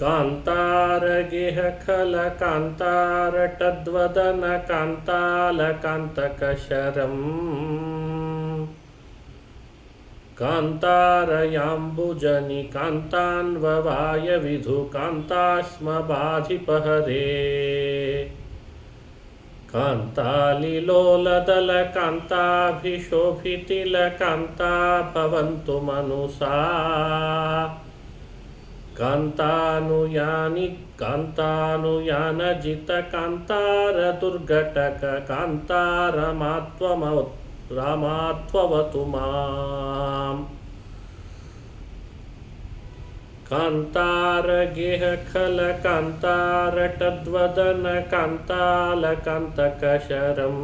ಕಾಂತಾರಗೆಹ ಖಲ ಕಾಂತಾರಟದ್ವದನ ಕಾಂತಾಲಕಾಂತಕಶರಂ ಕಾಂತಾರಯಾಂಬುಜನಿ ಕಾಂತಾನ್ವವಾಯ ವಿಧು ಕಾಂತಾಶ್ಮಬಾಧಿಪಹರೇ ಕಾಂತಾಲಿಲೋಲದಲ ಕಾಂತಾಭಿಶೋಭಿತಿಲ ಕಾಂತಾ ಭವಂತು ಮನುಸಾ ಕಾಂತಾನುಯಾನಿ ಕಾಂತಾನುಯಾನಜಿತ ಕಾಂತಾರ ದುರ್ಘಟಕ ರಾಮಾತ್ವವತು ಮಾಂ ಕಾಂತಾರಗೆಹ ಖಲ ಕಾಂತಾರಟದ್ವದನ ಕಾಂತಾಲಕಾಂತಕಶರಂ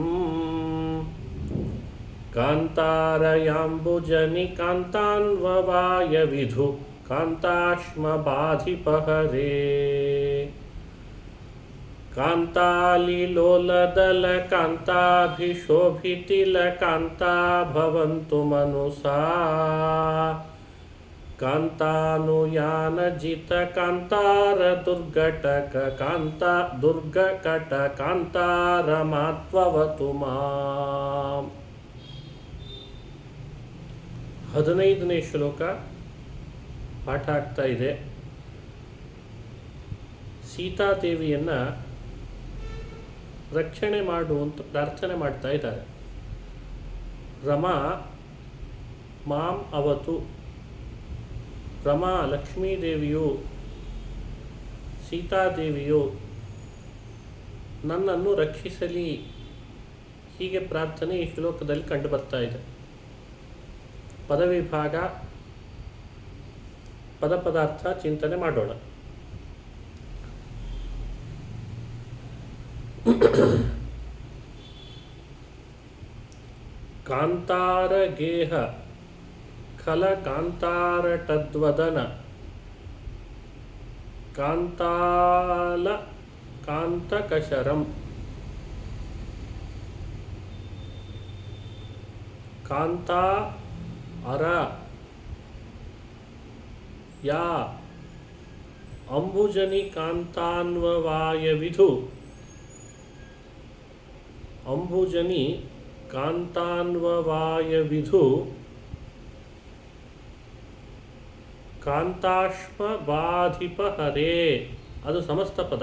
ಕಾಂತಾರಯಾಂಬುಜನಿ ಕಾಂತಾನ್ವವಾಯ ವಿಧು ಕಾಂತಾಶ್ಮಬಾಧಿಪಹರೇ ಕಾಂತಾಲಿಲೋಲದಲ ಕಾಂತಾಭಿಶೋಭಿತಿಲ ಕಾಂತಾ ಭವಂತು ಮನುಸಾ ಕಾಂತಾನುಯಾನಜಿತ ಕಾಂತಾರ ದುರ್ಘಟಕ ಕಾಂತಾರಮಾತ್ವವತು ಮಾಂ. 15ನೇ ಶ್ಲೋಕ ಪಾಠ ಆಗ್ತಾ ಇದೆ. ಸೀತಾದೇವಿಯನ್ನು ರಕ್ಷಣೆ ಮಾಡುವಂತ ಪ್ರಾರ್ಥನೆ ಮಾಡ್ತಾ ಇದ್ದಾರೆ. ರಮಾ ಮಾಂ ಅವತು. ರಮಾ ಲಕ್ಷ್ಮೀದೇವಿಯು, ಸೀತಾದೇವಿಯು ನನ್ನನ್ನು ರಕ್ಷಿಸಲಿ, ಹೀಗೆ ಪ್ರಾರ್ಥನೆ ಈ ಶ್ಲೋಕದಲ್ಲಿ ಕಂಡು ಬರ್ತಾ ಇದೆ. ಪದವಿಭಾಗ ಪದಾರ್ಥ ಚಿಂತನೆ ಮಾಡೋಣ. ಕಾಂತಾರ ಗೇಹ ಖಲ ಕಾಂತಾರಟದ್ವದನ ಕಾಂತಾಲ ಕಾಂತಕಶರಂ ಕಾಂತಾ ಅರ ಯಾ ಅಂಬುಜನಿ ಕಾಂತಾನ್ವವಾಯ ವಿಧು ಅಂಬುಜನಿ ಕಾಂತಾನ್ವವಾಯ ವಿಧು ಕಾಂತಾಶ್ಮ ಬಾಧಿಪಹರೇ. ಅದು ಸಮಸ್ತ ಪದ.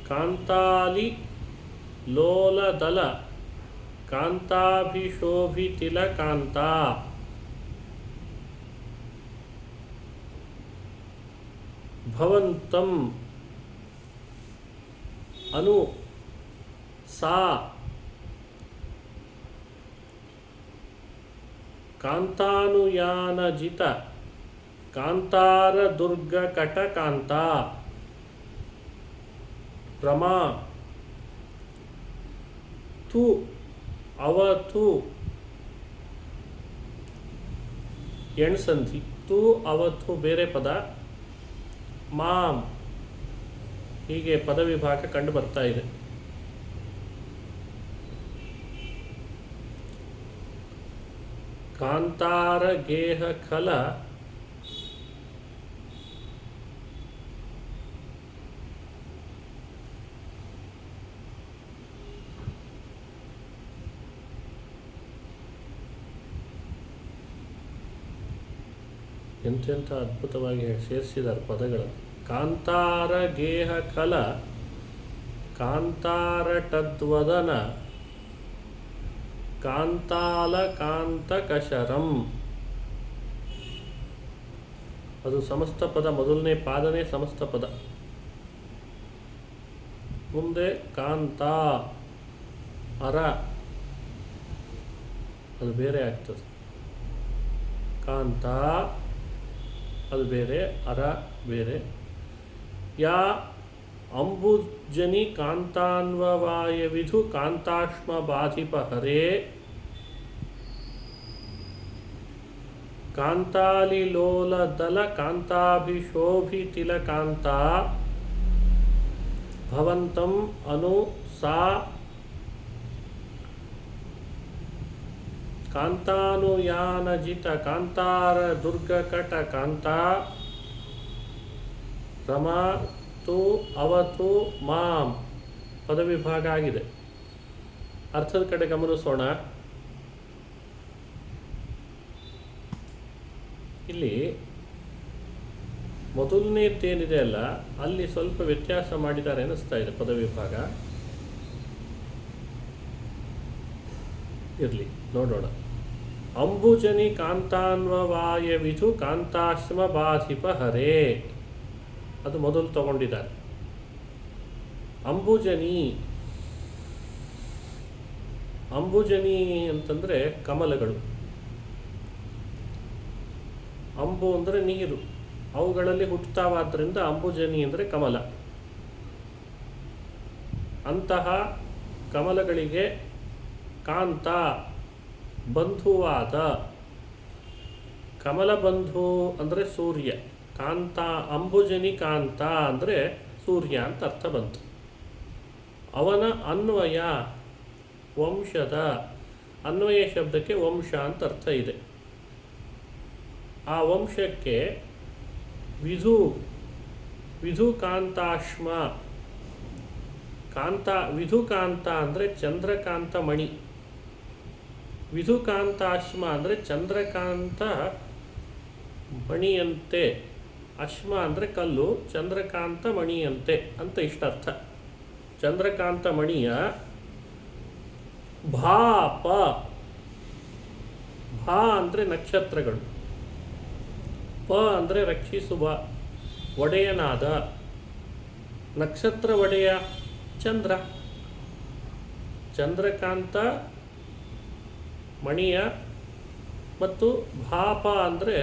ಕಾಂತಾಲಿ ಲೋಲದಲ ಕಾಂತಾಭಿಶೋಭಿತಿಲ ಕಾಂತಾ ಭವಂತಂ ಅನು ಸಾ ಕಾಂತಾನುಯಾನಜಿತ ಕಾಂತಾರ ದುರ್ಗಕಟ ಕಾಂತಾ ರಮಾ ತು ಅವತು ಎಣ್ಸಂಧಿ. ತು ಅವತು ಬೇರೆ ಪದ, ಮಾಂ ಹೀಗೆ ಪದವಿಭಾಗ ಕಂಡು ಬರ್ತಾ ಇದೆ. ಕಾಂತಾರ ಗೇಹ ಖಲ ಎಂತೆಂಥ ಅದ್ಭುತವಾಗಿ ಸೇರಿಸಿದ್ದಾರೆ ಪದಗಳನ್ನು. ಕಾಂತಾರ ಗೇಹ ಖಲ ಕಾಂತಾರಟದ್ವದನ ಕಾಂತಾಲಕಾಂತಕಶರಂ. ಅದು ಸಮಸ್ತ ಪದ. ಮೊದಲನೇ ಪಾದನೇ ಸಮಸ್ತ ಪದ. ಮುಂದೆ ಕಾಂತಾ ಅರ, ಅದು ಬೇರೆ ಆಗ್ತದೆ. ಕಾಂತಾ ಅದು ಬೇರೆ, ಅರ ಬೇರೆ. ಯಾ ಅಂಬುಜನಿ ಕಾಂತಾನ್ವವಾಯ ವಿಧು ಕಾಂತಾಶ್ಮ ಬಾಧಿಪಹರೇ ಕಾಂತಾಲಿಲೋಲದಲ ಕಾಂತಾಭಿಶೋಭಿತಿಲ ಕಾಂತಾ ಭವಂತಂ ಅನು ಸಾ ಕಾಂತಾನುಯಾನಜಿತ ಕಾಂತಾರ ದುರ್ಗಕಟ ಕಾಂತಾ ರಮಾತು ಅವತು ಮಾಂ ಪದವಿಭಾಗ ಆಗಿದೆ. ಅರ್ಥದ ಕಡೆ ಗಮನಿಸೋಣ. ಇಲ್ಲಿ ಮೊದಲನೇದ್ದೇನಿದೆ ಅಲ್ಲ, ಅಲ್ಲಿ ಸ್ವಲ್ಪ ವ್ಯತ್ಯಾಸ ಮಾಡಿದ್ದಾರೆ ಅನ್ನಿಸ್ತಾ ಇದೆ ಪದವಿಭಾಗ. ಇರಲಿ, ನೋಡೋಣ. ಅಂಬುಜನಿ ಕಾಂತಾನ್ವವಾಯವಿಧು ಕಾಂತಾಶ್ರಮ ಬಾಧಿಪ ಹರೇ, ಅದು ಮೊದಲು ತಗೊಂಡಿದ್ದಾರೆ. ಅಂಬುಜನಿ ಅಂತಂದರೆ ಕಮಲಗಳು. ಅಂಬು ಅಂದರೆ ನೀರು, ಅವುಗಳಲ್ಲಿ ಹುಟ್ಟುತ್ತಾವಾದ್ದರಿಂದ ಅಂಬುಜನಿ ಅಂದರೆ ಕಮಲ. ಅಂತಹ ಕಮಲಗಳಿಗೆ ಕಾಂತ ಬಂಧುವಾದ, ಕಮಲ ಬಂಧು ಅಂದರೆ ಸೂರ್ಯ, ಕಾಂತ ಅಂಬುಜನಿ ಕಾಂತ ಅಂದರೆ ಸೂರ್ಯ ಅಂತ ಅರ್ಥ ಬಂತು. ಅವನ ಅನ್ವಯ ವಂಶದ, ಅನ್ವಯ ಶಬ್ದಕ್ಕೆ ವಂಶ ಅಂತ ಅರ್ಥ ಇದೆ. ಆ ವಂಶಕ್ಕೆ ವಿಧು ಕಾಂತಾಶ್ಮ, ವಿಧು ಕಾಂತ ಅಂದರೆ ಚಂದ್ರಕಾಂತ ಮಣಿ, ವಿಧು ಕಾಂತಾಶ್ಮ ಅಂದರೆ ಚಂದ್ರಕಾಂತ ಮಣಿಯಂತೆ, ಅಶ್ಮ ಅಂದರೆ ಕಲ್ಲು, ಚಂದ್ರಕಾಂತ ಮಣಿಯಂತೆ ಅಂತ ಇಷ್ಟರ್ಥ. ಚಂದ್ರಕಾಂತ ಮಣಿಯ ಭಾಪ, ಭಾ ಅಂದರೆ ನಕ್ಷತ್ರಗಳು, ಪ ಅಂದರೆ ರಕ್ಷಿಸುವ, ಒಡೆಯನಾದ, ನಕ್ಷತ್ರ ಒಡೆಯ ಚಂದ್ರ, ಚಂದ್ರಕಾಂತ ಮಣಿಯ ಮತ್ತು ಭಾಪ ಅಂದರೆ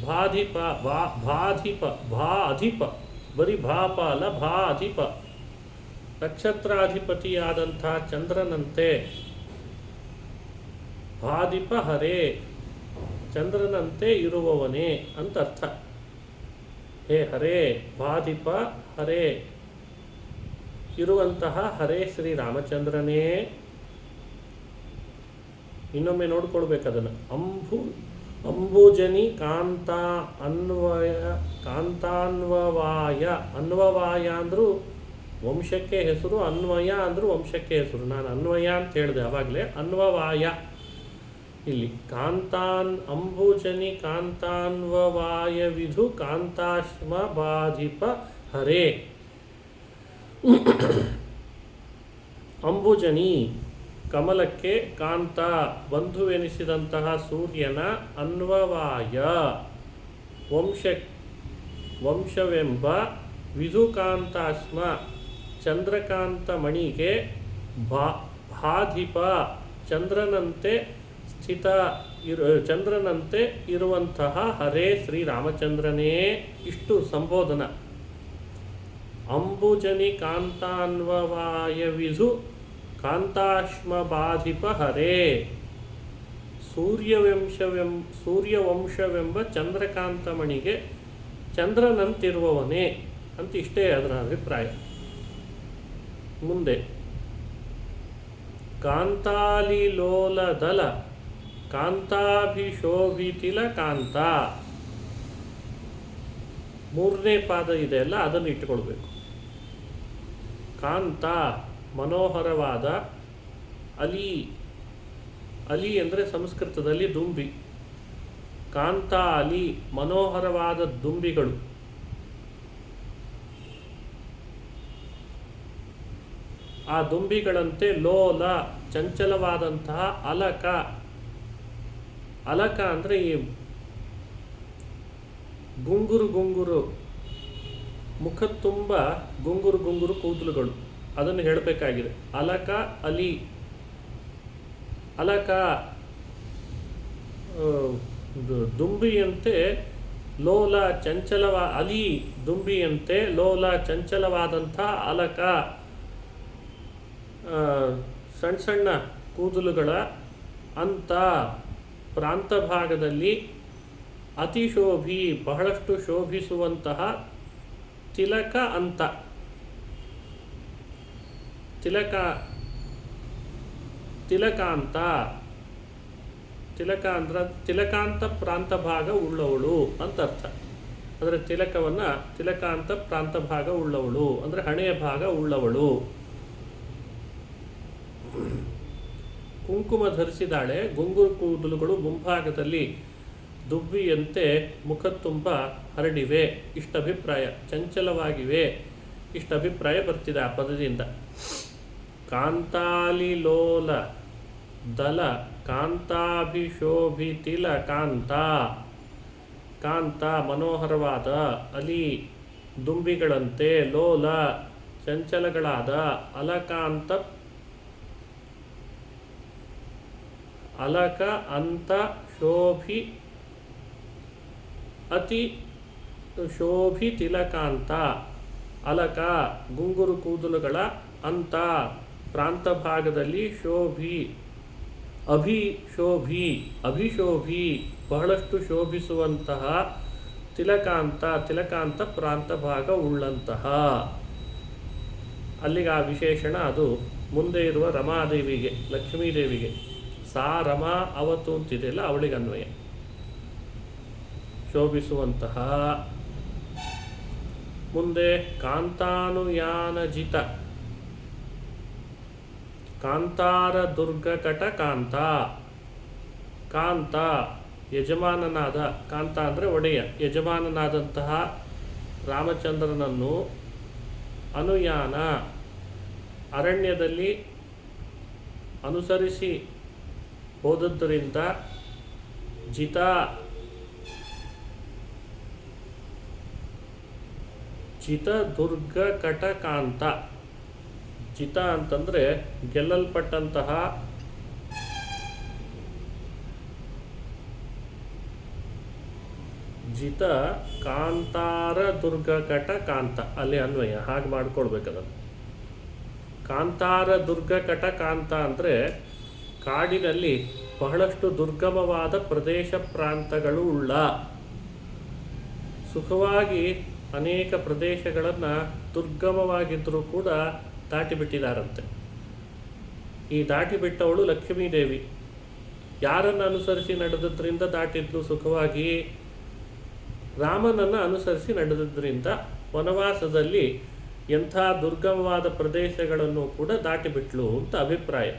ಬಾಧಿಪ, ಬಾಧಿಪ, ಅಧಿಪ, ಬರೀ ಭಾಪ ಅಲ್ಲ, ಅಧಿಪ, ನಕ್ಷತ್ರಾಧಿಪತಿಯಾದಂಥ ಚಂದ್ರನಂತೆ, ಬಾಧಿಪ ಹರೇ, ಚಂದ್ರನಂತೆ ಇರುವವನೇ ಅಂತ ಅರ್ಥ. ಹೇ ಹರೇ, ಬಾಧಿಪ ಹರೇ, ಇರುವಂತಹ ಹರೇ ಶ್ರೀರಾಮಚಂದ್ರನೇ. ಇನ್ನೊಮ್ಮೆ ನೋಡ್ಕೊಳ್ಬೇಕು ಅದನ್ನು. ಅಂಬುಜನಿ ಕಾಂತಾನ್ವವಾಯ, ಅನ್ವವಾಯ ಅಂದರೂ ವಂಶಕ್ಕೆ ಹೆಸರು, ಅನ್ವಯ ಅಂದರೂ ವಂಶಕ್ಕೆ ಹೆಸರು. ನಾನು ಅನ್ವಯ ಅಂತ ಹೇಳಿದೆ ಆವಾಗಲೇ, ಅನ್ವವಾಯ. ಇಲ್ಲಿ ಅಂಬುಜನಿ ಕಾಂತಾನ್ವವಾಯ ವಿಧು ಕಾಂತಾಶ್ಮ ಬಾಧಿಪ ಹರೇ. ಅಂಬುಜನಿ ಕಮಲಕ್ಕೆ, ಕಾಂತ ಬಂಧುವೆನಿಸಿದಂತಹ ಸೂರ್ಯನ, ಅನ್ವವಾಯ ವಂಶವೆಂಬ, ವಿಧುಕಾಂತಾಶ್ಮ ಚಂದ್ರಕಾಂತ ಮಣಿಗೆ, ಬಾಧಿಪ ಚಂದ್ರನಂತೆ ಚಂದ್ರನಂತೆ ಇರುವಂತಹ ಹರೇ ಶ್ರೀರಾಮಚಂದ್ರನೇ. ಇಷ್ಟು ಸಂಬೋಧನ. ಅಂಬುಜನಿ ಕಾಂತಾನ್ವವಾಯ ವಿಧು ಕಾಂತಾಶ್ಮ ಬಾಧಿಪ ಹರೇ, ಸೂರ್ಯವಂಶವೆಂಬ ಚಂದ್ರಕಾಂತಮಣಿಗೆ ಚಂದ್ರನಂತಿರುವವನೇ ಅಂತ ಇಷ್ಟೇ ಅದರ ಅಭಿಪ್ರಾಯ. ಮುಂದೆ ಕಾಂತಾಲಿಲೋಲದಲ ಕಾಂತಾಭಿಶೋಭಿತಿಲ ಕಾಂತ, ಮೂರನೇ ಪಾದ ಇದೆಯಲ್ಲ ಅದನ್ನು ಇಟ್ಟುಕೊಳ್ಬೇಕು. ಕಾಂತ ಮನೋಹರವಾದ, ಅಲಿ ಅಂದರೆ ಸಂಸ್ಕೃತದಲ್ಲಿ ದುಂಬಿ, ಕಾಂತ ಅಲಿ ಮನೋಹರವಾದ ದುಂಬಿಗಳು. ಆ ದುಂಬಿಗಳಂತೆ ಲೋಲ ಚಂಚಲವಾದಂತಹ ಅಲಕ, ಅಲಕ ಅಂದರೆ ಈ ಗುಂಗುರು ಮುಖ ತುಂಬ ಗುಂಗುರು ಕೂದಲುಗಳು, ಅದನ್ನು ಹೇಳಬೇಕಾಗಿದೆ. ಅಲಕ ದುಂಬಿಯಂತೆ ಲೋಲ ಅಲಿ ದುಂಬಿಯಂತೆ ಲೋಲ ಚಂಚಲವಾದಂಥ ಅಲಕ, ಸಣ್ಣ ಕೂದಲುಗಳ ಅಂತ ಪ್ರಾಂತ ಭಾಗದಲ್ಲಿ ಅತಿಶೋಭಿ ಬಹಳಷ್ಟು ಶೋಭಿಸುವಂತಹ ತಿಲಕ ಅಂತ, ತಿಲಕಾಂತ ತಿಲಕ ಅಂದ್ರೆ ತಿಲಕಾಂತ ಪ್ರಾಂತ ಭಾಗ ಉಳ್ಳವಳು ಅಂತ ಅರ್ಥ. ಅಂದರೆ ತಿಲಕಾಂತ ಪ್ರಾಂತ ಭಾಗ ಉಳ್ಳವಳು ಅಂದರೆ ಹಣೆಯ ಭಾಗ ಉಳ್ಳವಳು. ಕುಂಕುಮ ಧರಿಸಿದಾಳೆ, ಗುಂಗುರು ಕೂದಲುಗಳು ಮುಂಭಾಗದಲ್ಲಿ ದುಬ್ಬಿಯಂತೆ ಮುಖ ತುಂಬ ಹರಡಿವೆ. ಇಷ್ಟಭಿಪ್ರಾಯ ಚಂಚಲವಾಗಿವೆ. ಇಷ್ಟಭಿಪ್ರಾಯ ಬರ್ತಿದೆ ಆ ಪದದಿಂದ. ಕಾಂತಾಲಿಲೋಲ ದಲ ಕಾಂತಾಭಿಶೋಭಿತಿಲ ಕಾಂತ. ಕಾಂತ ಮನೋಹರವಾದ, ಅಲಿ ದುಂಬಿಗಳಂತೆ, ಲೋಲ ಚಂಚಲಗಳಾದ, ಅಲಕಾಂತ ಅಲಕ ಅಂತ ಶೋಭಿ ಅತಿ ಶೋಭಿತಿಲಕಾಂತ. ಅಲಕ ಗುಂಗುರು ಕೂದಲುಗಳ, ಅಂತ ಪ್ರಾಂತ ಭಾಗದಲ್ಲಿ, ಶೋಭಿ ಅಭಿಶೋಭಿ ಬಹಳಷ್ಟು ಶೋಭಿಸುವಂತಹ, ತಿಲಕಾಂತ ಪ್ರಾಂತ ಭಾಗ ಉಳ್ಳಂತಹ. ಅಲ್ಲಿಗೆ ಆ ವಿಶೇಷಣ ಅದು ಮುಂದೆ ಇರುವ ರಮಾದೇವಿಗೆ, ಲಕ್ಷ್ಮೀದೇವಿಗೆ. ಸಾ ರಮಾ ಅವತು ಅಂತಿದೆಯಲ್ಲ ಅವಳಿಗೆ ಅನ್ವಯ. ಶೋಭಿಸುವಂತಹ. ಮುಂದೆ ಕಾಂತಾನುಯಾನಜಿತ ಕಾಂತಾರ ದುರ್ಗಕಟ ಕಾಂತ. ಕಾಂತ ಯಜಮಾನನಾದ, ಕಾಂತ ಅಂದರೆ ಒಡೆಯ, ಯಜಮಾನನಾದಂತಹ ರಾಮಚಂದ್ರನನ್ನು ಅನುಯಾನ ಅರಣ್ಯದಲ್ಲಿ ಅನುಸರಿಸಿ ಹೋದದ್ದರಿಂದ ಜಿತ ದುರ್ಗ ಕಟಕಾಂತ. ಜಿತ ಅಂತಂದರೆ ಗೆಲ್ಲಲ್ಪಟ್ಟಂತಹ, ಜಿತ ಕಾಂತಾರ ದುರ್ಗ ಕಟಕಾಂತ ಅಲ್ಲಿ ಅನ್ವಯ ಹಾಗೆ ಮಾಡ್ಕೊಳ್ಬೇಕದನ್ನು. ಕಾಂತಾರ ದುರ್ಗ ಕಟಕಾಂತ ಅಂದರೆ ಕಾಡಿನಲ್ಲಿ ಬಹಳಷ್ಟು ದುರ್ಗಮವಾದ ಪ್ರದೇಶ ಪ್ರಾಂತಗಳು ಉಳ್ಳ. ಸುಖವಾಗಿ ಅನೇಕ ಪ್ರದೇಶಗಳನ್ನು ದುರ್ಗಮವಾಗಿದ್ದರೂ ಕೂಡ ದಾಟಿಬಿಟ್ಟಿದ್ದಾರಂತೆ. ಈ ದಾಟಿಬಿಟ್ಟವಳು ಲಕ್ಷ್ಮೀದೇವಿ. ಯಾರನ್ನು ಅನುಸರಿಸಿ ನಡೆದದ್ರಿಂದ ದಾಟಿದ್ಲು ಸುಖವಾಗಿ? ರಾಮನನ್ನು ಅನುಸರಿಸಿ ನಡೆದದ್ರಿಂದ ವನವಾಸದಲ್ಲಿ ಎಂಥ ದುರ್ಗಮವಾದ ಪ್ರದೇಶಗಳನ್ನು ಕೂಡ ದಾಟಿಬಿಟ್ಲು ಅಂತ ಅಭಿಪ್ರಾಯ.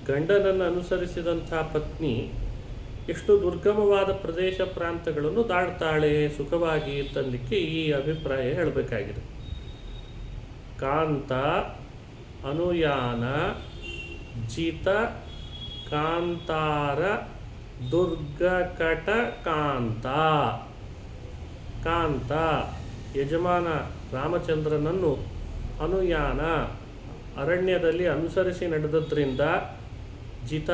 ಗಂಡನನ್ನು ಅನುಸರಿಸಿದಂಥ ಪತ್ನಿ ಎಷ್ಟು ದುರ್ಗಮವಾದ ಪ್ರದೇಶ ಪ್ರಾಂತಗಳನ್ನು ದಾಟ್ತಾಳೆ ಸುಖವಾಗಿ ಅಂತಂದಕ್ಕೆ ಈ ಅಭಿಪ್ರಾಯ ಹೇಳಬೇಕಾಗಿದೆ. ಕಾಂತ ಅನುಯಾನ ಜಿತ ಕಾಂತಾರ ದುರ್ಗಕಟ ಕಾಂತ. ಕಾಂತ ಯಜಮಾನ ರಾಮಚಂದ್ರನನ್ನು ಅನುಯಾನ ಅರಣ್ಯದಲ್ಲಿ ಅನುಸರಿಸಿ ನಡೆದದ್ರಿಂದ ಜಿತ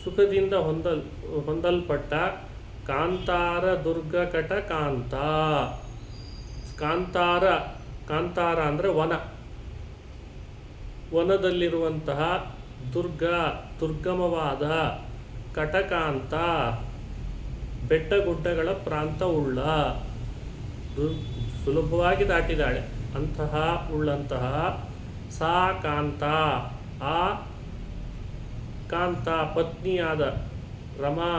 ಸುಖದಿಂದ ಹೊಂದಲ್ಪಟ್ಟ ಕಾಂತಾರ ದುರ್ಗಕಟ ಕಾಂತ. ಕಾಂತಾರ ಅಂದರೆ ವನ, ವನದಲ್ಲಿರುವಂತಹ ದುರ್ಗಮವಾದ ಕಟಕಾಂತ ಬೆಟ್ಟಗುಡ್ಡಗಳ ಪ್ರಾಂತ ಉಳ್ಳ. ಸುಲಭವಾಗಿ ದಾಟಿದಾಳೆ ಅಂತಹ ಉಳ್ಳಂತಹ ಸಾ ಕಾಂತ. ಆ ಕಾಂತ ಪತ್ನಿಯಾದ ರಮಾ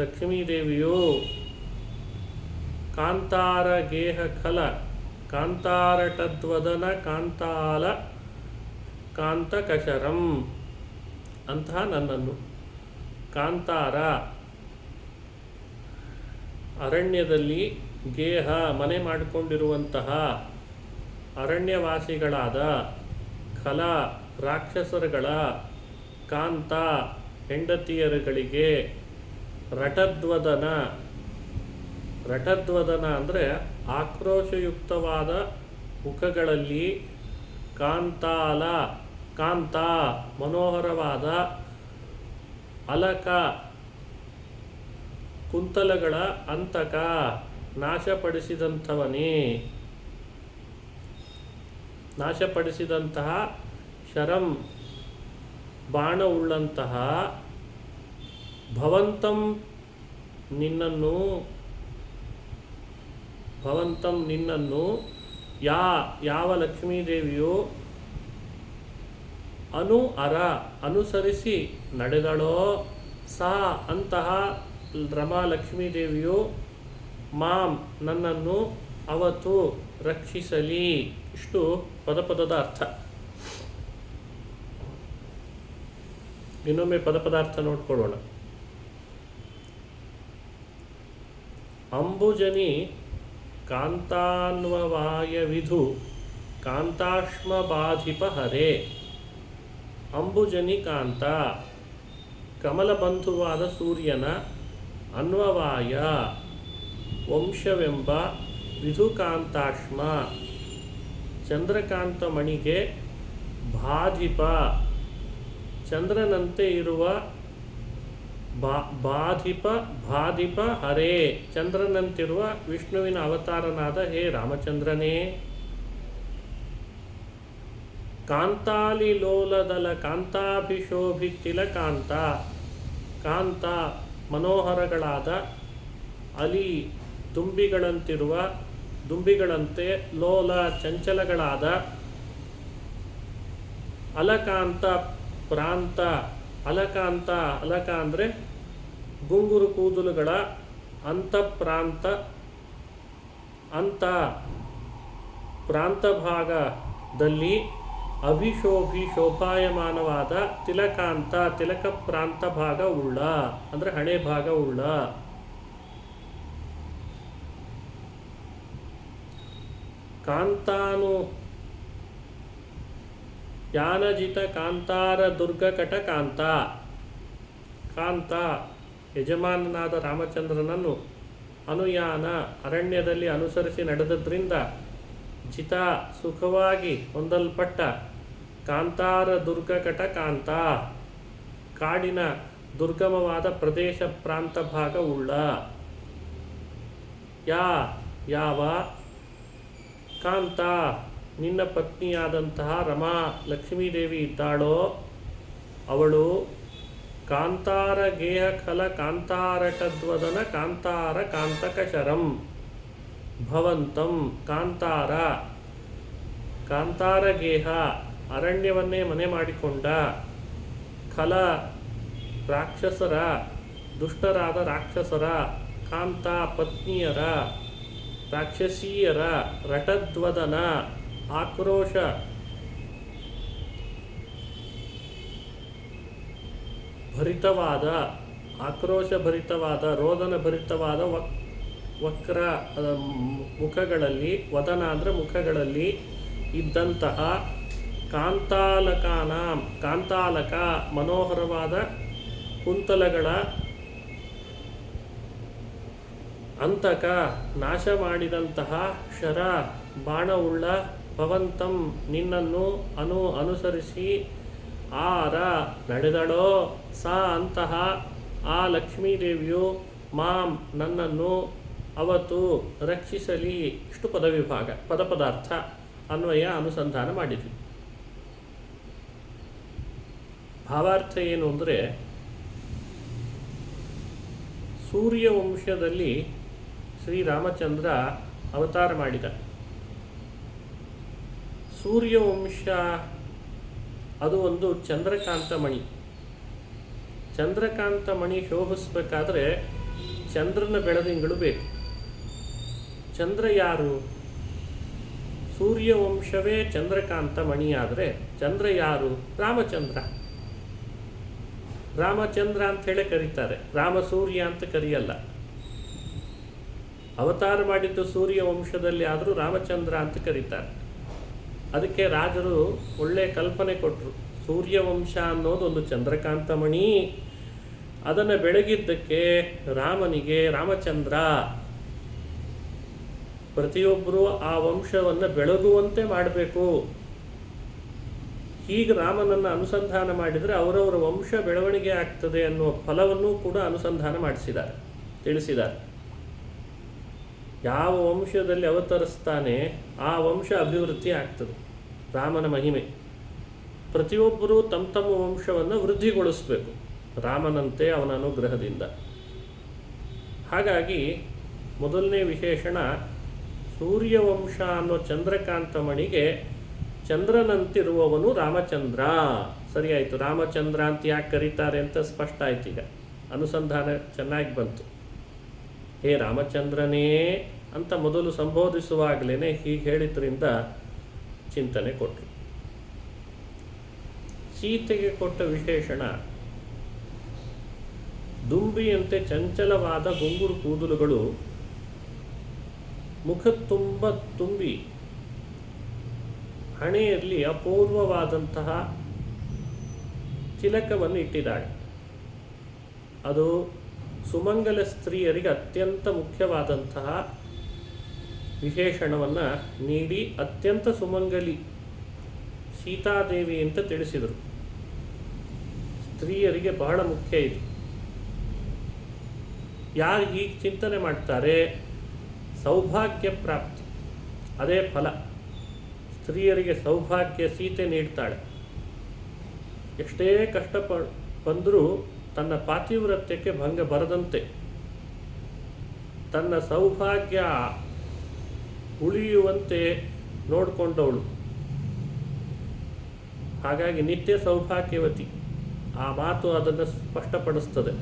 ಲಕ್ಷ್ಮೀದೇವಿಯು ಕಾಂತಾರ ಗೇಹ ಖಲ ಕಾಂತಾರಟದ್ವದನ ಕಾಂತಾಲ ಕಾಂತಕಶರಂ. ಅಂತಹ ನನ್ನನ್ನು ಕಾಂತಾರ ಅರಣ್ಯದಲ್ಲಿ ಗೇಹ ಮನೆ ಮಾಡಿಕೊಂಡಿರುವಂತಹ ಅರಣ್ಯವಾಸಿಗಳಾದ ಖಲ ರಾಕ್ಷಸರುಗಳ ಕಾಂತ ಹೆಂಡತಿಯರುಗಳಿಗೆ ರಟದ್ವದನ ಅಂದರೆ ಆಕ್ರೋಶಯುಕ್ತವಾದ ಮುಖಗಳಲ್ಲಿ ಕಾಂತ ಮನೋಹರವಾದ ಅಲಕ ಕುಂತಲಗಳ ಅಂತಕ ನಾಶಪಡಿಸಿದಂತಹ ಶರಂ ಬಾಣವುಳ್ಳಂತಹ ಭವಂತಂ ನಿನ್ನನ್ನು ಯಾವ ಲಕ್ಷ್ಮೀದೇವಿಯು ಅರ ಅನುಸರಿಸಿ ನಡೆದಳೋ ಸಾ ಅಂತಹ ರಮಾ ಲಕ್ಷ್ಮೀದೇವಿಯು ಮಾಂ ನನ್ನನ್ನು ಅವತು ರಕ್ಷಿಸಲಿ. ಇಷ್ಟು ಪದಪದದ ಅರ್ಥ. ಇನ್ನೊಮ್ಮೆ ಪದಪದಾರ್ಥ ನೋಡ್ಕೊಳ್ಳೋಣ. ಅಂಬುಜನಿ ಕಾಂತಾನ್ವವಾಯ ವಿಧು ಕಾಂತಾಶ್ಮ ಬಾಧಿಪ ಹರೇ. ಅಂಬುಜನಿ ಕಾಂತ ಕಮಲಬಂಧುವಾದ ಸೂರ್ಯನ ಅನ್ವವಾಯ ವಂಶವೆಂಬ ವಿಧುಕಾಂತಾಶ್ಮ ಚಂದ್ರಕಾಂತ ಮಣಿಗೆ ಬಾಧಿಪ ಚಂದ್ರನಂತೆ ಇರುವ ಬಾಧಿಪ ಹರೇ ಚಂದ್ರನಂತಿರುವ ವಿಷ್ಣುವಿನ ಅವತಾರನಾದ ಹೇ ರಾಮಚಂದ್ರನೇ. ಕಾಂತಾಲಿಲೋಲದಲ ಕಾಂತಾಭಿಶೋಭಿತಿಲ ಕಾಂತ ಕಾಂತ ಮನೋಹರಗಳಾದ ಅಲಿ ದುಂಬಿಗಳಂತೆ ಲೋಲ ಚಂಚಲಗಳಾದ ಅಲಕಾಂತ ಪ್ರಾಂತ ಅಲಕ ಅಂದರೆ ಗುಂಗುರು ಕೂದಲುಗಳ ಅಂತ ಪ್ರಾಂತ ಭಾಗದಲ್ಲಿ ಶೋಭಾಯಮಾನವಾದ ತಿಲಕ ಪ್ರಾಂತ ಭಾಗ ಉಳ್ಳ ಅಂದರೆ ಹಣೆ ಭಾಗ ಉಳ್ಳ. ಕಾಂತಾನು ಯಾನಜಿತ ಕಾಂತಾರ ದುರ್ಗಕಟ ಕಾಂತ ಯಜಮಾನನಾದ ರಾಮಚಂದ್ರನನ್ನು ಅನುಯಾನ ಅರಣ್ಯದಲ್ಲಿ ಅನುಸರಿಸಿ ನಡೆದದ್ರಿಂದ ಜಿತ ಸುಖವಾಗಿ ಹೊಂದಲ್ಪಟ್ಟ ಕಾಂತಾರ ದುರ್ಗಕಟ ಕಾಂತ ಕಾಡಿನ ದುರ್ಗಮವಾದ ಪ್ರದೇಶ ಪ್ರಾಂತ ಭಾಗ ಉಳ್ಳ. ಯಾವ ಕಾಂತ ನಿನ್ನ ಪತ್ನಿಯಾದಂತಹ ರಮಾ ಲಕ್ಷ್ಮೀದೇವಿ ಇದ್ದಾಳೋ ಅವಳು ಕಾಂತಾರ ಗೇಹ ಖಲ ಕಾಂತಾರಟದ್ವದನ ಕಾಂತಾರ ಕಾಂತಕಶರಂ ಭವಂತಂ ಕಾಂತಾರ ಗೇಹ ಅರಣ್ಯವನ್ನೇ ಮನೆ ಮಾಡಿಕೊಂಡ ಖಲ ದುಷ್ಟರಾದ ರಾಕ್ಷಸರ ಕಾಂತ ಪತ್ನಿಯರ ರಾಕ್ಷಸೀಯರ ರಟದ್ವದನ ಆಕ್ರೋಶ ಭರಿತವಾದ ರೋದನ ಭರಿತವಾದ ವಕ್ರ ಮುಖಗಳಲ್ಲಿ ವದನ ಅಂದರೆ ಮುಖಗಳಲ್ಲಿ ಇದ್ದಂತಹ ಕಾಂತಾಲಕ ಮನೋಹರವಾದ ಕುಂತಲಗಳ ಅಂತಕ ನಾಶ ಮಾಡಿದಂತಹ ಶರ ಬಾಣವುಳ್ಳ ಭವಂತಂ ನಿನ್ನನ್ನು ಅನುಸರಿಸಿ ನಡೆದಳೋ ಸಾ ಅಂತಹ ಆ ಲಕ್ಷ್ಮೀದೇವಿಯು ಮಾಂ ನನ್ನನ್ನು ಅವತು ರಕ್ಷಿಸಲಿ. ಇಷ್ಟು ಪದವಿಭಾಗ ಪದಪದಾರ್ಥ ಅನ್ವಯ ಅನುಸಂಧಾನ ಮಾಡಿದ್ವಿ. ಭಾವಾರ್ಥ ಏನು ಅಂದರೆ ಸೂರ್ಯವಂಶದಲ್ಲಿ ಶ್ರೀರಾಮಚಂದ್ರ ಅವತಾರ ಮಾಡಿದ. ಸೂರ್ಯವಂಶ ಅದು ಒಂದು ಚಂದ್ರಕಾಂತ ಮಣಿ ಶೋಭಿಸಬೇಕಾದ್ರೆ ಚಂದ್ರನ ಬೆಳದಿಂಗಳು ಬೇಕು. ಚಂದ್ರ ಯಾರು? ಸೂರ್ಯವಂಶವೇ ಚಂದ್ರಕಾಂತ ಮಣಿಯಾದರೆ ಚಂದ್ರ ಯಾರು? ರಾಮಚಂದ್ರ ಅಂತ ಹೇಳಿ ಕರೀತಾರೆ, ರಾಮಸೂರ್ಯ ಅಂತ ಕರೆಯಲ್ಲ. ಅವತಾರ ಮಾಡಿದ್ದು ಸೂರ್ಯ ವಂಶದಲ್ಲಿ ಆದರೂ ರಾಮಚಂದ್ರ ಅಂತ ಕರೀತಾರೆ. ಅದಕ್ಕೆ ರಾಜರು ಒಳ್ಳೆ ಕಲ್ಪನೆ ಕೊಟ್ಟರು. ಸೂರ್ಯವಂಶ ಅನ್ನೋದು ಒಂದು ಚಂದ್ರಕಾಂತ ಮಣಿ, ಅದನ್ನು ಬೆಳಗಿದ್ದಕ್ಕೆ ರಾಮನಿಗೆ ರಾಮಚಂದ್ರ. ಪ್ರತಿಯೊಬ್ಬರೂ ಆ ವಂಶವನ್ನು ಬೆಳಗುವಂತೆ ಮಾಡಬೇಕು. ಹೀಗೆ ರಾಮನನ್ನು ಅನುಸಂಧಾನ ಮಾಡಿದರೆ ಅವರವರ ವಂಶ ಬೆಳವಣಿಗೆ ಆಗ್ತದೆ ಅನ್ನುವ ಫಲವನ್ನು ಕೂಡ ಅನುಸಂಧಾನ ತಿಳಿಸಿದ್ದಾರೆ. ಯಾವ ವಂಶದಲ್ಲಿ ಅವತರಿಸ್ತಾನೆ ಆ ವಂಶ ಅಭಿವೃದ್ಧಿ ಆಗ್ತದೆ. ರಾಮನ ಮಹಿಮೆ. ಪ್ರತಿಯೊಬ್ಬರೂ ತಮ್ಮ ವಂಶವನ್ನು ವೃದ್ಧಿಗೊಳಿಸಬೇಕು ರಾಮನಂತೆ ಅವನ ಅನುಗ್ರಹದಿಂದ. ಹಾಗಾಗಿ ಮೊದಲನೇ ವಿಶೇಷಣ ಸೂರ್ಯವಂಶ ಅನ್ನೋ ಚಂದ್ರಕಾಂತ ಮಣಿಗೆ ಚಂದ್ರನಂತಿರುವವನು ರಾಮಚಂದ್ರ. ಸರಿಯಾಯಿತು. ರಾಮಚಂದ್ರ ಅಂತ ಯಾಕೆ ಕರೀತಾರೆ ಅಂತ ಸ್ಪಷ್ಟ ಆಯ್ತು. ಈಗ ಅನುಸಂಧಾನ ಚೆನ್ನಾಗಿ ಬಂತು. ಹೇ ರಾಮಚಂದ್ರನೇ ಅಂತ ಮೊದಲು ಸಂಬೋಧಿಸುವಾಗಲೇ ಹೀಗೆ ಹೇಳಿದ್ರಿಂದ ಚಿಂತನೆ ಕೊಟ್ಟರು. ಸೀತೆಗೆ ಕೊಟ್ಟ ವಿಶೇಷಣ ದುಂಬಿಯಂತೆ ಚಂಚಲವಾದ ಗುಂಗುರು ಕೂದಲುಗಳು, ಮುಖ ತುಂಬ ತುಂಬಿ, ಹಣೆಯಲ್ಲಿ ಅಪೂರ್ವವಾದಂತಹ ತಿಲಕವನ್ನು ಇಟ್ಟಿದ್ದಾಳೆ. ಅದು ಸುಮಂಗಲ ಸ್ತ್ರೀಯರಿಗೆ ಅತ್ಯಂತ ಮುಖ್ಯವಾದಂತಹ ವಿಶೇಷಣವನ್ನು ನೀಡಿ ಅತ್ಯಂತ ಸುಮಂಗಲಿ ಸೀತಾದೇವಿ ಅಂತ ತಿಳಿಸಿದರು. ಸ್ತ್ರೀಯರಿಗೆ ಬಹಳ ಮುಖ್ಯ ಇದು. ಯಾರು ಹೀಗೆ ಚಿಂತನೆ ಮಾಡ್ತಾರೆ ಸೌಭಾಗ್ಯ ಪ್ರಾಪ್ತಿ, ಅದೇ ಫಲ. ಸ್ತ್ರೀಯರಿಗೆ ಸೌಭಾಗ್ಯ ಸೀತೆ ನೀಡ್ತಾಳೆ. ಎಷ್ಟೇ ಕಷ್ಟ ಬಂದರೂ ತನ್ನ ಪಾತಿವ್ರತ್ಯಕ್ಕೆ ಭಂಗ ಬರದಂತೆ ತನ್ನ ಸೌಭಾಗ್ಯ ಉಳಿಯುವಂತೆ ನೋಡಿಕೊಂಡವಳು. ಹಾಗಾಗಿ ನಿತ್ಯ ಸೌಭಾಗ್ಯವತಿ. ಆ ಮಾತು ಅದನ್ನು ಸ್ಪಷ್ಟಪಡಿಸ್ತದೆ.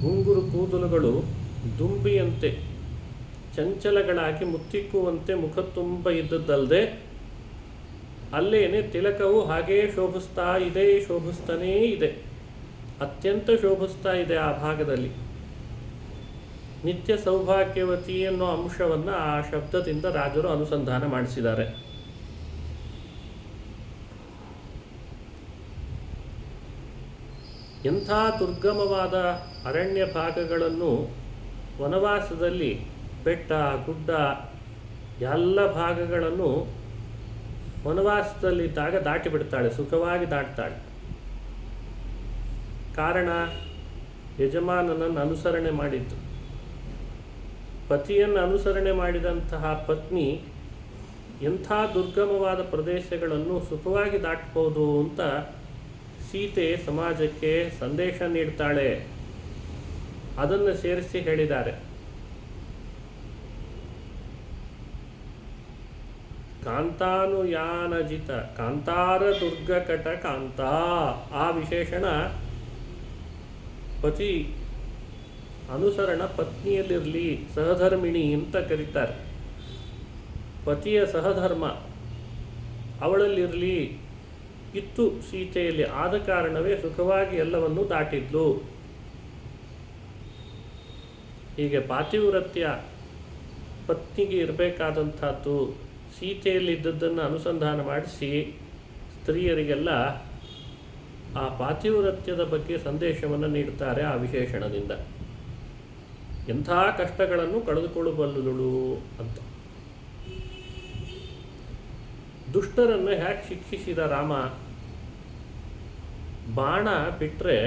ಗುಂಗುರು ಕೂದಲುಗಳು ದುಂಬಿಯಂತೆ ಚಂಚಲಗಳಾಗಿ ಮುತ್ತಿಕ್ಕುವಂತೆ ಮುಖ ತುಂಬ ಇದ್ದದ್ದಲ್ಲದೆ ಅಲ್ಲೇನೆ ತಿಲಕವು ಹಾಗೇ ಶೋಭಿಸ್ತಾನೇ ಇದೆ. ಅತ್ಯಂತ ಶೋಭಿಸ್ತಾ ಇದೆ ಆ ಭಾಗದಲ್ಲಿ. ನಿತ್ಯ ಸೌಭಾಗ್ಯವತಿ ಅನ್ನೋ ಅಂಶವನ್ನು ಆ ಶಬ್ದದಿಂದ ರಾಜರು ಅನುಸಂಧಾನ ಮಾಡಿಸಿದ್ದಾರೆ. ಎಂಥ ದುರ್ಗಮವಾದ ಅರಣ್ಯ ಭಾಗಗಳನ್ನು ವನವಾಸದಲ್ಲಿ ಬೆಟ್ಟ ಗುಡ್ಡ ಎಲ್ಲ ಭಾಗಗಳನ್ನು ವನವಾಸದಲ್ಲಿದ್ದಾಗ ದಾಟಿ ಬಿಡ್ತಾಳೆ, ಸುಖವಾಗಿ ದಾಟ್ತಾಳೆ. ಕಾರಣ ಯಜಮಾನನನ್ನು ಅನುಸರಣೆ ಮಾಡಿದ್ದು. ಪತಿಯನ್ನು ಅನುಸರಣೆ ಮಾಡಿದಂತಹ ಪತ್ನಿ ಎಂಥ ದುರ್ಗಮವಾದ ಪ್ರದೇಶಗಳನ್ನು ಸುಖವಾಗಿ ದಾಟಬಹುದು ಅಂತ ಸೀತೆ ಸಮಾಜಕ್ಕೆ ಸಂದೇಶ ನೀಡ್ತಾಳೆ. ಅದನ್ನು ಸೇರಿಸಿ ಹೇಳಿದ್ದಾರೆ. ಕಾಂತಾನುಯಾನಜಿತ ಕಾಂತಾರ ದುರ್ಗಕಟ ಕಾಂತ. ಆ ವಿಶೇಷಣ ಪತಿ ಅನುಸರಣ ಪತ್ನಿಯಲ್ಲಿರಲಿ, ಸಹಧರ್ಮಿಣಿ ಅಂತ ಕರೀತಾರೆ. ಪತಿಯ ಸಹಧರ್ಮ ಅವಳಲ್ಲಿರಲಿ ಇತ್ತು ಸೀತೆಯಲ್ಲಿ. ಆದ ಕಾರಣವೇ ಸುಖವಾಗಿ ಎಲ್ಲವನ್ನು ದಾಟಿದ್ಲು. ಹೀಗೆ ಪಾತಿವ್ರತ್ಯ ಪತ್ನಿಗೆ ಇರಬೇಕಾದಂಥದ್ದು ಸೀತೆಯಲ್ಲಿದ್ದದ್ದನ್ನು ಅನುಸಂಧಾನ ಮಾಡಿಸಿ ಸ್ತ್ರೀಯರಿಗೆಲ್ಲ ಆ ಪಾತಿವ್ರತ್ಯದ ಬಗ್ಗೆ ಸಂದೇಶವನ್ನು ನೀಡುತ್ತಾರೆ ಆ ವಿಶೇಷಣದಿಂದ. ಎಂಥ ಕಷ್ಟಗಳನ್ನು ಕಳೆದುಕೊಳ್ಳಬಲ್ಲುಳು ಅಂತ. ದುಷ್ಟರನ್ನು ಹ್ಯಾಕೆ ಶಿಕ್ಷಿಸಿದ ರಾಮ? ಬಾಣ ಬಿಟ್ಟರೆ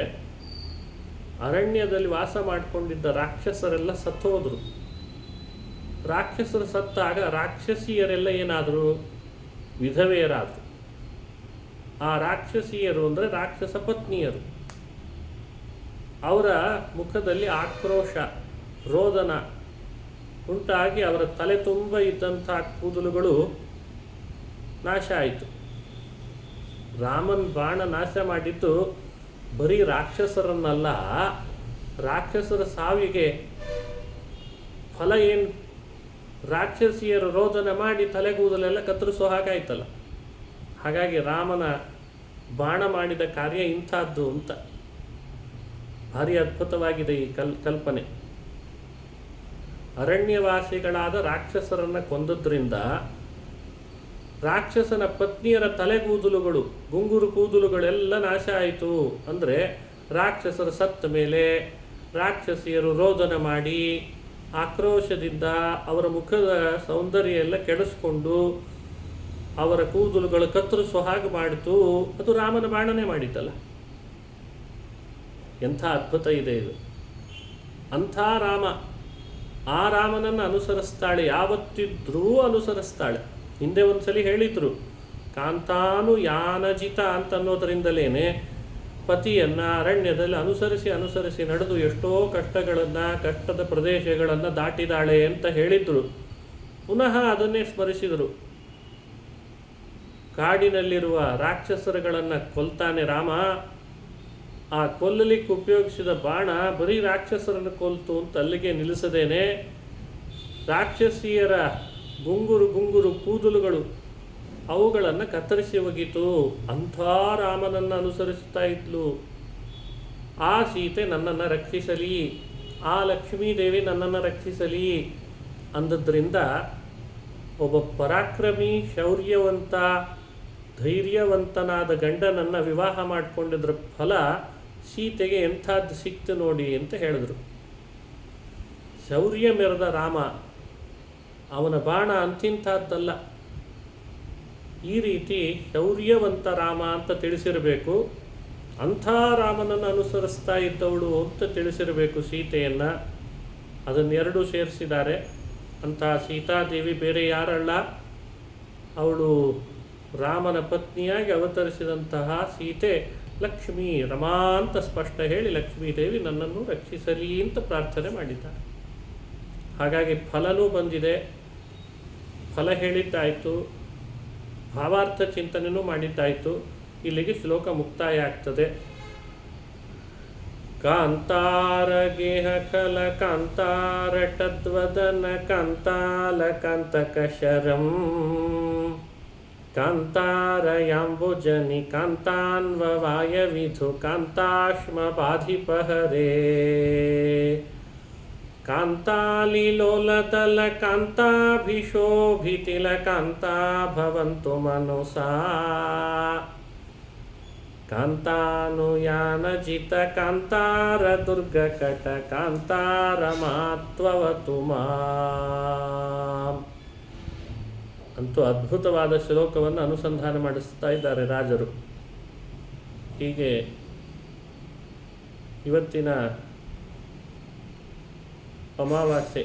ಅರಣ್ಯದಲ್ಲಿ ವಾಸ ಮಾಡಿಕೊಂಡಿದ್ದ ರಾಕ್ಷಸರೆಲ್ಲ ಸತ್ತೋದ್ರು. ರಾಕ್ಷಸರು ಸತ್ತಾಗ ರಾಕ್ಷಸಿಯರೆಲ್ಲ ಏನಾದರು? ವಿಧವೆಯರಾದರು. ಆ ರಾಕ್ಷಸಿಯರು ಅಂದರೆ ರಾಕ್ಷಸ ಪತ್ನಿಯರು. ಅವರ ಮುಖದಲ್ಲಿ ಆಕ್ರೋಶ, ರೋದನ ಉಂಟಾಗಿ ಅವರ ತಲೆ ತುಂಬ ಇದ್ದಂಥ ಕೂದಲುಗಳು ನಾಶ ಆಯಿತು. ರಾಮನ್ ಬಾಣ ನಾಶ ಮಾಡಿದ್ದು ಬರೀ ರಾಕ್ಷಸರನ್ನಲ್ಲ, ರಾಕ್ಷಸರ ಸಾವಿಗೆ ಫಲ ಏನು? ರಾಕ್ಷಸಿಯರು ರೋದನ ಮಾಡಿ ತಲೆಗೂದಲೆಲ್ಲ ಕತ್ತರಿಸೋ ಹಾಗಾಯ್ತಲ್ಲ. ಹಾಗಾಗಿ ರಾಮನ ಬಾಣ ಮಾಡಿದ ಕಾರ್ಯ ಇಂಥದ್ದು ಅಂತ ಭಾರಿ ಅದ್ಭುತವಾಗಿದೆ ಈ ಕಲ್ಪನೆ. ಅರಣ್ಯವಾಸಿಗಳಾದ ರಾಕ್ಷಸರನ್ನು ಕೊಂದದ್ರಿಂದ ರಾಕ್ಷಸನ ಪತ್ನಿಯರ ತಲೆಗೂದಲುಗಳು, ಗುಂಗುರು ಕೂದಲುಗಳೆಲ್ಲ ನಾಶ ಆಯಿತು. ಅಂದರೆ ರಾಕ್ಷಸರು ಸತ್ತ ಮೇಲೆ ರಾಕ್ಷಸಿಯರು ರೋದನ ಮಾಡಿ ಆಕ್ರೋಶದಿಂದ ಅವರ ಮುಖದ ಸೌಂದರ್ಯ ಎಲ್ಲ ಕೆಡಿಸ್ಕೊಂಡು ಅವರ ಕೂದಲುಗಳು ಕತ್ತರಿಸೋ ಹಾಗೆ ಮಾಡಿತು. ಅದು ರಾಮನ ಬಾಣನೆ ಮಾಡಿದ್ದಲ್ಲ. ಎಂಥ ಅದ್ಭುತ ಇದೆ ಇದು. ಅಂಥ ರಾಮ, ಆ ರಾಮನನ್ನು ಅನುಸರಿಸ್ತಾಳೆ, ಯಾವತ್ತಿದ್ರೂ ಅನುಸರಿಸ್ತಾಳೆ. ಹಿಂದೆ ಒಂದ್ಸಲಿ ಹೇಳಿದ್ರು, ಕಾಂತಾನು ಯಾನಜಿತ ಅಂತ ಅನ್ನೋದರಿಂದಲೇ ಪತಿಯನ್ನು ಅರಣ್ಯದಲ್ಲಿ ಅನುಸರಿಸಿ ನಡೆದು ಎಷ್ಟೋ ಕಷ್ಟದ ಪ್ರದೇಶಗಳನ್ನು ದಾಟಿದಾಳೆ ಅಂತ ಹೇಳಿದ್ರು. ಪುನಃ ಅದನ್ನೇ ಸ್ಮರಿಸಿದರು. ಕಾಡಿನಲ್ಲಿರುವ ರಾಕ್ಷಸರುಗಳನ್ನು ಕೊಲ್ತಾನೆ ರಾಮ. ಆ ಕೊಲ್ಲಲಿಕ್ಕೆ ಉಪಯೋಗಿಸಿದ ಬಾಣ ಬರೀ ರಾಕ್ಷಸರನ್ನು ಕೊಲ್ತು ಅಂತ ಅಲ್ಲಿಗೆ ನಿಲ್ಲಿಸದೇನೆ ರಾಕ್ಷಸಿಯರ ಗುಂಗುರು ಕೂದಲುಗಳು ಅವುಗಳನ್ನು ಕತ್ತರಿಸಿ ಹೋಗಿತು. ಅಂಥ ರಾಮನನ್ನು ಅನುಸರಿಸ್ತಾ ಇದ್ಲು. ಆ ಸೀತೆ ನನ್ನನ್ನು ರಕ್ಷಿಸಲಿ, ಆ ಲಕ್ಷ್ಮೀದೇವಿ ನನ್ನನ್ನು ರಕ್ಷಿಸಲಿ ಅಂದದ್ರಿಂದ ಒಬ್ಬ ಪರಾಕ್ರಮಿ, ಶೌರ್ಯವಂತ, ಧೈರ್ಯವಂತನಾದ ಗಂಡನನ್ನು ವಿವಾಹ ಮಾಡಿಕೊಂಡಿದ್ರ ಫಲ ಸೀತೆಗೆ ಎಂಥದ್ದು ಸಿಕ್ತು ನೋಡಿ ಅಂತ ಹೇಳಿದ್ರು. ಶೌರ್ಯ ಮೆರೆದ ರಾಮ, ಅವನ ಬಾಣ ಅಂತಿಂಥದ್ದಲ್ಲ. ಈ ರೀತಿ ಶೌರ್ಯವಂತ ರಾಮ ಅಂತ ತಿಳಿಸಿರಬೇಕು. ಅಂಥ ರಾಮನನ್ನು ಅನುಸರಿಸ್ತಾ ಇದ್ದವಳು ಅಂತ ತಿಳಿಸಿರಬೇಕು ಸೀತೆಯನ್ನು. ಅದನ್ನೆರಡೂ ಸೇರಿಸಿದ್ದಾರೆ. ಅಂಥ ಸೀತಾದೇವಿ ಬೇರೆ ಯಾರಲ್ಲ, ಅವಳು ರಾಮನ ಪತ್ನಿಯಾಗಿ ಅವತರಿಸಿದಂತಹ ಸೀತೆ ಲಕ್ಷ್ಮೀ, ರಮಾ ಅಂತ ಸ್ಪಷ್ಟ ಹೇಳಿ ಲಕ್ಷ್ಮೀದೇವಿ ನನ್ನನ್ನು ರಕ್ಷಿಸಲಿ ಅಂತ ಪ್ರಾರ್ಥನೆ ಮಾಡಿದ್ದಾರೆ. ಹಾಗಾಗಿ ಫಲನೂ ಬಂದಿದೆ, ಫಲ ಹೇಳಿದ್ದಾಯಿತು, ಭಾವಾರ್ಥ ಚಿಂತನೆಯೂ ಮಾಡಿದ್ದಾಯಿತು. ಇಲ್ಲಿಗೆ ಶ್ಲೋಕ ಮುಕ್ತಾಯ ಆಗ್ತದೆ. ಕಾಂತಾರ ಗೇಹ ಖಲ ಕಾಂತಾರ ಟದ್ವದನ ಕಾಂತಾಲ ಕಾಂತಕಶರಂ ಕಾಂತಾರ ಯಾಂಬುಜನಿ ಕಾಂತಾನ್ವವಾಯ ವಿಧು ಕಾಂತಾಶ್ಮ ಬಾಧಿಪಹರೇ ಕಾಂತಾಲಿಲೋಲತಲ ಕಾಂತಾಭಿಶೋಭಿತಿಲ ಕಾಂತಾ ಭವಂತು ಮನುಸಾ ಕಾಂತಾನುಯಾನಜಿತ ಕಾಂತಾರ ದುರ್ಗಕಟ ಕಾಂತಾರ ಮಾತ್ವವತು ಮಾಂ. ಅಂತೂ ಅದ್ಭುತವಾದ ಶ್ಲೋಕವನ್ನು ಅನುಸಂಧಾನ ಮಾಡಿಸ್ತಾ ಇದ್ದಾರೆ ರಾಜರು. ಹೀಗೆ ಇವತ್ತಿನ ಅಮಾವಾಸ್ಯೆ